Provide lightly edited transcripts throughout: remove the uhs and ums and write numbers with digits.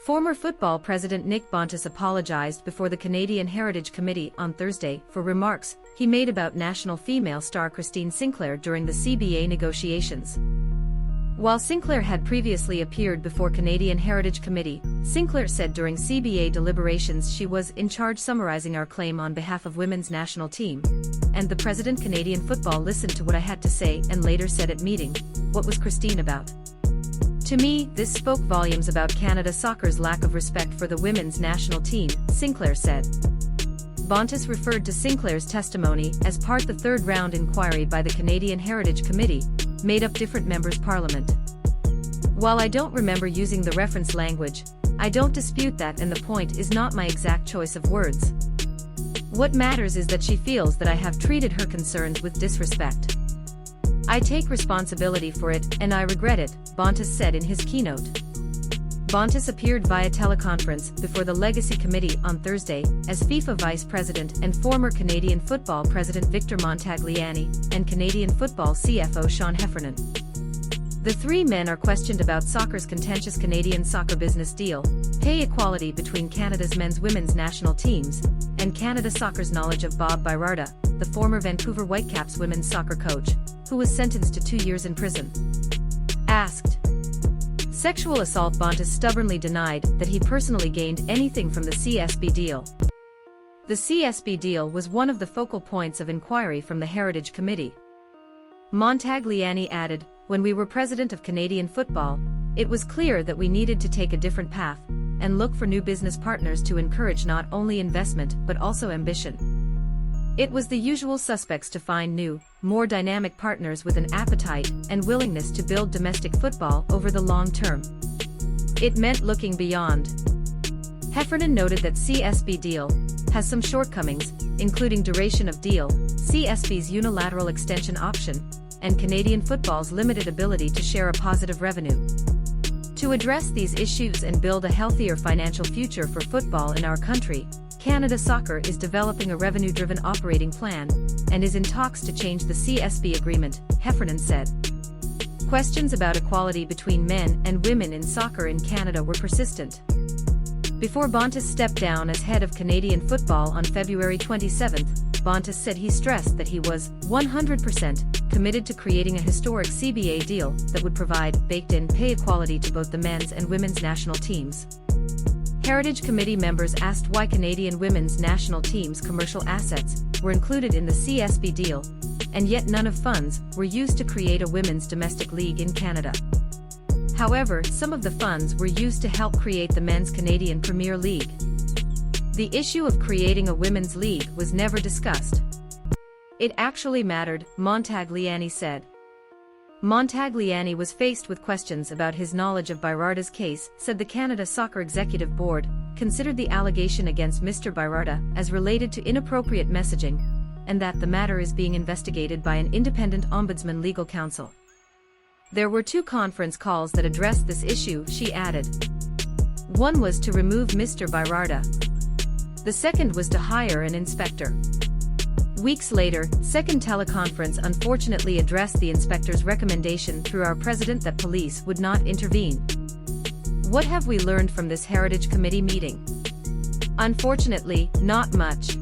Former football president Nick Bontis apologized before the Canadian Heritage Committee on Thursday for remarks he made about national female star Christine Sinclair during the CBA negotiations. While Sinclair had previously appeared before Canadian Heritage Committee, Sinclair said during CBA deliberations she was in charge summarizing our claim on behalf of women's national team. And the president Canadian football listened to what I had to say and later said at meeting, "What was Christine about?" To me, this spoke volumes about Canada Soccer's lack of respect for the women's national team, Sinclair said. Bontis referred to Sinclair's testimony as part of the third-round inquiry by the Canadian Heritage Committee, made up different members' parliament. While I don't remember using the reference language, I don't dispute that, and the point is not my exact choice of words. What matters is that she feels that I have treated her concerns with disrespect. I take responsibility for it, and I regret it, Bontis said in his keynote. Bontis appeared via teleconference before the Legacy Committee on Thursday as FIFA Vice President and former Canadian Football President Victor Montagliani and Canadian Football CFO Sean Heffernan. The three men are questioned about soccer's contentious Canadian soccer business deal, pay equality between Canada's men's-women's national teams, and Canada Soccer's knowledge of Bob Birarda, the former Vancouver Whitecaps women's soccer coach, who was sentenced to 2 years in prison. Asked sexual assault, Bontis stubbornly denied that he personally gained anything from the CSB deal. The CSB deal was one of the focal points of inquiry from the Heritage Committee. Montagliani added, "When we were president of Canadian football, it was clear that we needed to take a different path and look for new business partners to encourage not only investment but also ambition. It was the usual suspects to find new, more dynamic partners with an appetite and willingness to build domestic football over the long term. It meant looking beyond." Heffernan noted that CSB deal has some shortcomings, including duration of deal, CSB's unilateral extension option, and Canadian football's limited ability to share a positive revenue. To address these issues and build a healthier financial future for football in our country, Canada Soccer is developing a revenue-driven operating plan and is in talks to change the CSB agreement, Heffernan said. Questions about equality between men and women in soccer in Canada were persistent. Before Bontis stepped down as head of Canadian football on February 27, Bontis said he stressed that he was 100% committed to creating a historic CBA deal that would provide baked-in pay equality to both the men's and women's national teams. Heritage Committee members asked why Canadian women's national team's commercial assets were included in the CSB deal, and yet none of funds were used to create a women's domestic league in Canada. However, some of the funds were used to help create the Men's Canadian Premier League. The issue of creating a women's league was never discussed. It actually mattered, Montagliani said. Montagliani was faced with questions about his knowledge of Birarda's case, said the Canada Soccer Executive Board considered the allegation against Mr Birarda as related to inappropriate messaging, and that the matter is being investigated by an independent ombudsman legal counsel. There were 2 conference calls that addressed this issue, she added. One was to remove Mr Birarda. The second was to hire an inspector. Weeks later, second teleconference unfortunately addressed the inspector's recommendation through our president that police would not intervene. What have we learned from this Heritage Committee meeting? Unfortunately, not much.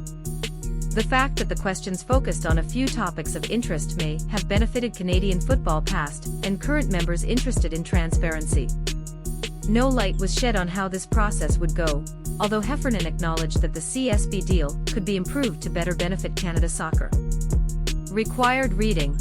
The fact that the questions focused on a few topics of interest may have benefited Canadian football past and current members interested in transparency. No light was shed on how this process would go, although Heffernan acknowledged that the CSB deal could be improved to better benefit Canada Soccer. Required reading.